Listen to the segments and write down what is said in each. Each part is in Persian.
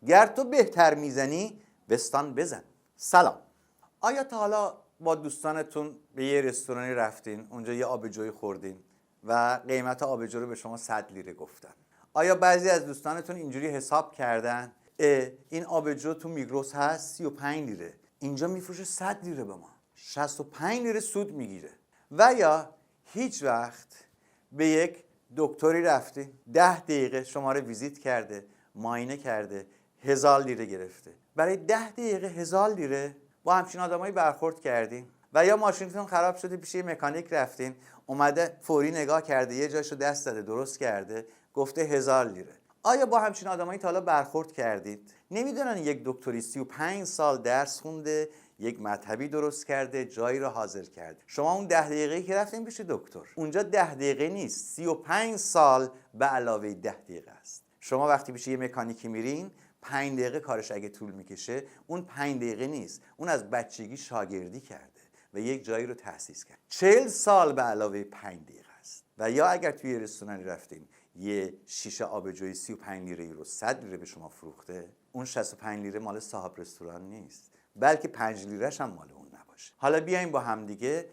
گر تو بهتر میزنی بستان بزن. سلام. آیا تا حالا با دوستانتون به یه رستورانی رفتین، اونجا یه آبجوی خوردین و قیمت آبجو رو به شما 100 لیره گفتن؟ آیا بعضی از دوستانتون اینجوری حساب کردن این آبجو تو میگروس هست 35 لیره، اینجا میفروشه 100 لیره به ما، 65 لیره سود میگیره؟ و یا هیچ وقت به یک دکتری رفتی 10 دقیقه شما رو ویزیت کرده، معاینه کرده، 1000 لیره گرفته، برای 10 دقیقه 1000 لیره با همچین آدمایی برخورد کردین؟ و یا ماشینتون خراب شده پیش یه مکانیک رفتین، اومده فوری نگاه کرده، یه جاشو دست داده درست کرده، گفته 1000 لیره. آیا با همچین آدمایی تا حالا برخورد کردید؟ نمیدونن یک دکتری 35 سال درس خونده، یک مطبی درست کرده، جایی رو حاضر کرده. شما اون 10 دقیقه‌ای که رفتین پیش دکتر، اونجا 10 دقیقه نیست، 35 سال به علاوه 10 دقیقه است. شما وقتی پیش یه مکانیکی میرین 5 دقیقه کارش اگه طول میکشه، اون 5 دقیقه نیست، اون از بچگی شاگردی کرده و یک جایی رو تأسیس کرد. 40 سال به علاوه 5 دقیقه است. و یا اگر توی رستورانی رفتین یه شیشه آبجوی 35 لیره رو 100 لیره به شما فروخته، اون 65 لیره مال صاحب رستوران نیست، بلکه 5 لیره‌ش هم مال اون نباشه. حالا بیایم با هم دیگه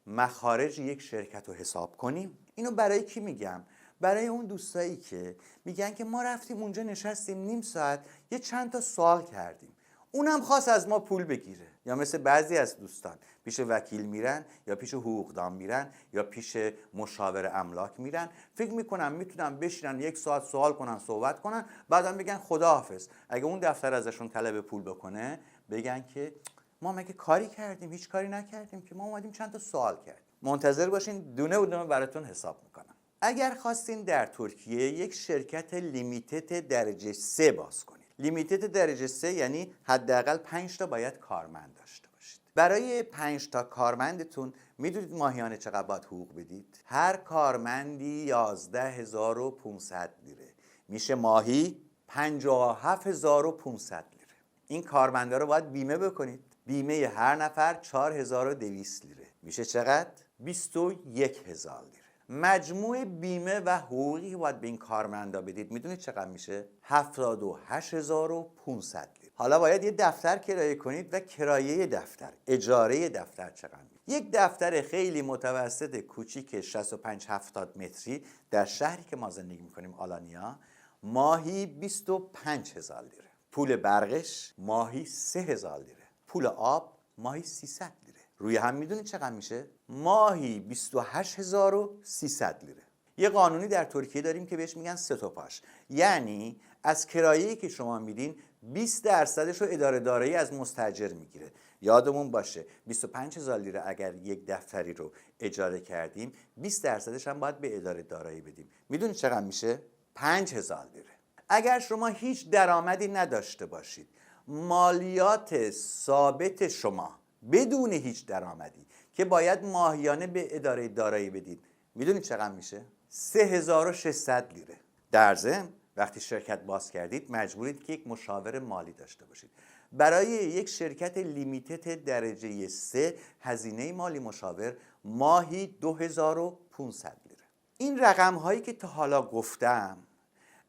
مخارج یک شرکت رو حساب کنیم. اینو برای کی میگم؟ برای اون دوستایی که میگن که ما رفتیم اونجا نشستیم نیم ساعت یه چند تا سوال کردیم، اونم خواست از ما پول بگیره. یا مثل بعضی از دوستان پیش وکیل میرن یا پیش حقوقدان میرن یا پیش مشاور املاک میرن، فکر میکنن میتونن بشینن 1 ساعت سوال کنن، صحبت کنن، بعدم بگن خداحافظ. اگه اون دفتر ازشون طلب پول بکنه بگن که ما مگه کاری کردیم؟ هیچ کاری نکردیم که، ما اومدیم چند تا سوال کردیم. منتظر باشین، دونه دونه براتون حساب میکنم. اگر خواستین در ترکیه یک شرکت لیمیتد درجه 3 باز کنید، لیمیتد درجه 3 یعنی حداقل 5 تا باید کارمند داشته باشید. برای 5 تا کارمندتون میدونید ماهیانه چقدر باید حقوق بدید؟ هر کارمندی 11500 لیره، میشه ماهی 57500 لیره. این کارمندا رو باید بیمه بکنید. بیمه هر نفر 4200 لیره، میشه چقدر؟ 21000 لیره. مجموع بیمه و حقوقی که باید به این کارمندا بدید میدونید چقدر میشه؟ 78500 لیره. حالا باید یه دفتر کرایه کنید و کرایه دفتر، اجاره دفتر چقدر میشه؟ یک دفتر خیلی متوسط کوچیک 65-70 متری در شهری که ما زندگی میکنیم، آلانیا، ماهی 25000 لیره. پول برقش ماهی 3000 لیره. پول آب ماهی 300 لیره. روی هم میدونید چقدر میشه؟ ماهی 28300 لیره. یه قانونی در ترکیه داریم که بهش میگن سه تا پاش، یعنی از کرایه‌ای که شما میدین 20% رو اداره دارایی از مستاجر میگیره. یادمون باشه 25000 لیره اگر یک دفتری رو اجاره کردیم، 20%ش هم باید به اداره دارایی بدیم. میدونید چقدر میشه؟ 5000 لیره. اگر شما هیچ درآمدی نداشته باشید، مالیات ثابت شما بدون هیچ درآمدی که باید ماهیانه به اداره دارایی بدید، میدونید چقدر میشه؟ 3600 لیره. در ضمن وقتی شرکت باز کردید مجبورید که یک مشاور مالی داشته باشید. برای یک شرکت لیمیتد درجه 3 هزینه مالی مشاور ماهی 2500 لیره. این رقم هایی که تا حالا گفتم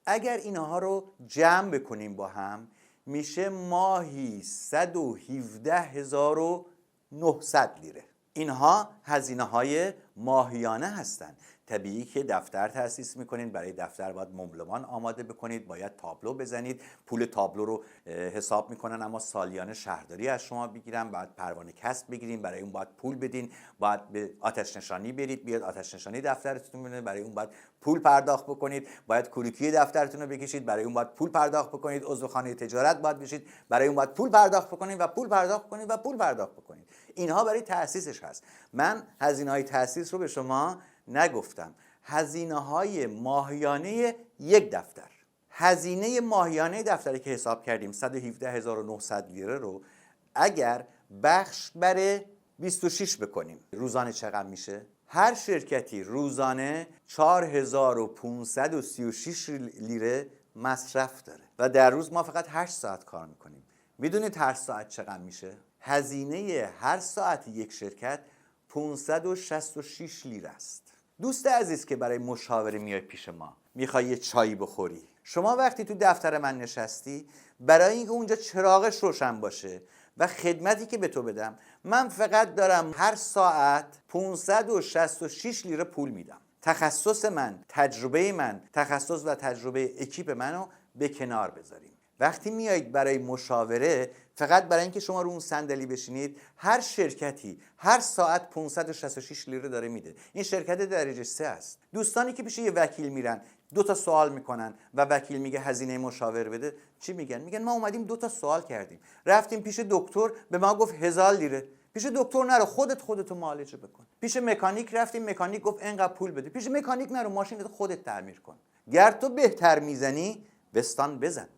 اگر اینها رو جمع بکنیم با هم میشه ماهی 117900 لیره. اینها هزینه های ماهیانه هستند. طبیعی که دفتر تأسیس میکنید، برای دفتر باید مبلمان آماده بکنید، باید تابلو بزنید، پول تابلو رو حساب میکنن اما سالیانه شهرداری از شما بگیرن، بعد پروانه کسب بگیرین، برای اون باید پول بدین، باید به آتش نشانی برید، بیاد آتش نشانی دفترتون ببینه، برای اون باید پول پرداخت بکنید، باید کروکی دفترتون رو بکشید، برای اون باید پول پرداخت بکنید، عضو خانه تجارت باید بشید، برای اون باید پول پرداخت بکنید و پول پرداخت بکنید و پول پرداخت بکنید. اینها برای تأسیسش هست. من هزینه‌های تأسیس رو به شما نگفتم. هزینه‌های ماهیانه یک دفتر، هزینه ماهیانه دفتری که حساب کردیم 117900 لیره رو اگر بخش بر 26 بکنیم روزانه چقدر میشه؟ هر شرکتی روزانه 4536 لیره مصرف داره و در روز ما فقط 8 ساعت کار میکنیم. میدونید هر ساعت چقدر میشه؟ هزینه هر ساعت یک شرکت 566 لیره است. دوست عزیز که برای مشاوره میای پیش ما، میخوای یه چایی بخوری، شما وقتی تو دفتر من نشستی، برای اینکه اونجا چراغش روشن باشه و خدمتی که به تو بدم، من فقط دارم هر ساعت 566 لیره پول میدم. تخصص من، تجربه من، تخصص و تجربه اکیپ منو به کنار بذاریم. وقتی میایید برای مشاوره، فقط برای اینکه شما رو اون صندلی بشینید، هر شرکتی هر ساعت 566 لیره داره میده. این شرکت درجه 3 است. دوستانی که پیش یه وکیل میرن 2 تا سوال میکنن و وکیل میگه هزینه مشاوره بده، چی میگن؟ میگن ما اومدیم 2 تا سوال کردیم، رفتیم پیش دکتر به ما گفت 1000 لیره. پیش دکتر نرو، خودتو معالجه بکن. پیش مکانیک رفتیم، مکانیک گفت اینقدر پول بده. پیش مکانیک نرو، ماشینتو خودت تعمیر کن. گر تو بهتر میزنی، بستان بزن.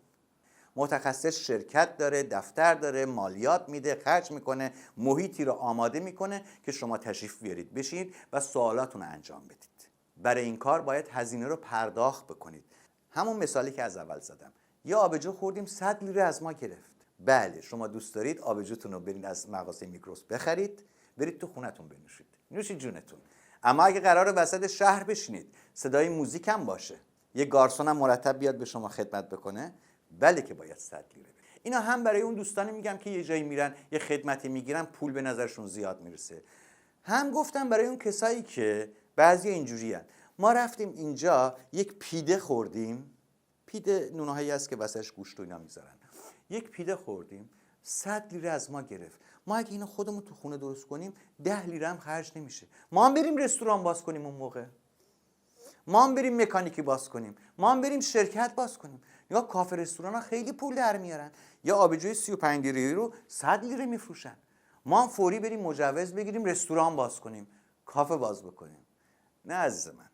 متخصص شرکت داره، دفتر داره، مالیات میده، خرج میکنه، محیطی رو آماده میکنه که شما تشریف بیارید بشید و سوالاتون رو انجام بدید. برای این کار باید هزینه رو پرداخت بکنید. همون مثالی که از اول زدم، یه آبجو خوردیم 100 لیره از ما گرفت. بله، شما دوست دارید آبجوتون رو برید از مغازه میکروس بخرید، برید تو خونتون بنوشید، نوشید جونتون. اما اگه قراره وسط شهر بشینید، صدای موزیک هم باشه، یه گارسون هم مرتب بیاد به شما خدمت بکنه، بله که باید 100 لیره بدید. اینا هم برای اون دوستانی میگم که یه جایی میرن یه خدمتی میگیرن، پول به نظرشون زیاد میرسه. هم گفتم برای اون کسایی که بعضی اینجوری هن. ما رفتیم اینجا یک پیده خوردیم، پیده نونهایی هست که واسش گوشت و اینا میذارن. یک پیده خوردیم 100 لیره از ما گرفت. ما اگه اینو خودمون تو خونه درست کنیم 10 لیره هم خرج نمیشه. ما هم بریم رستوران باز کنیم اون موقع، ما هم بریم مکانیکی باز کنیم، ما هم بریم شرکت باز کنیم. یا کافه رستوران ها خیلی پول در میارن، یا آبجوی 35 لیره رو 100 لیره میفروشن. ما هم فوری بریم مجوز بگیریم رستوران باز کنیم، کافه باز بکنیم. نه عزیز من.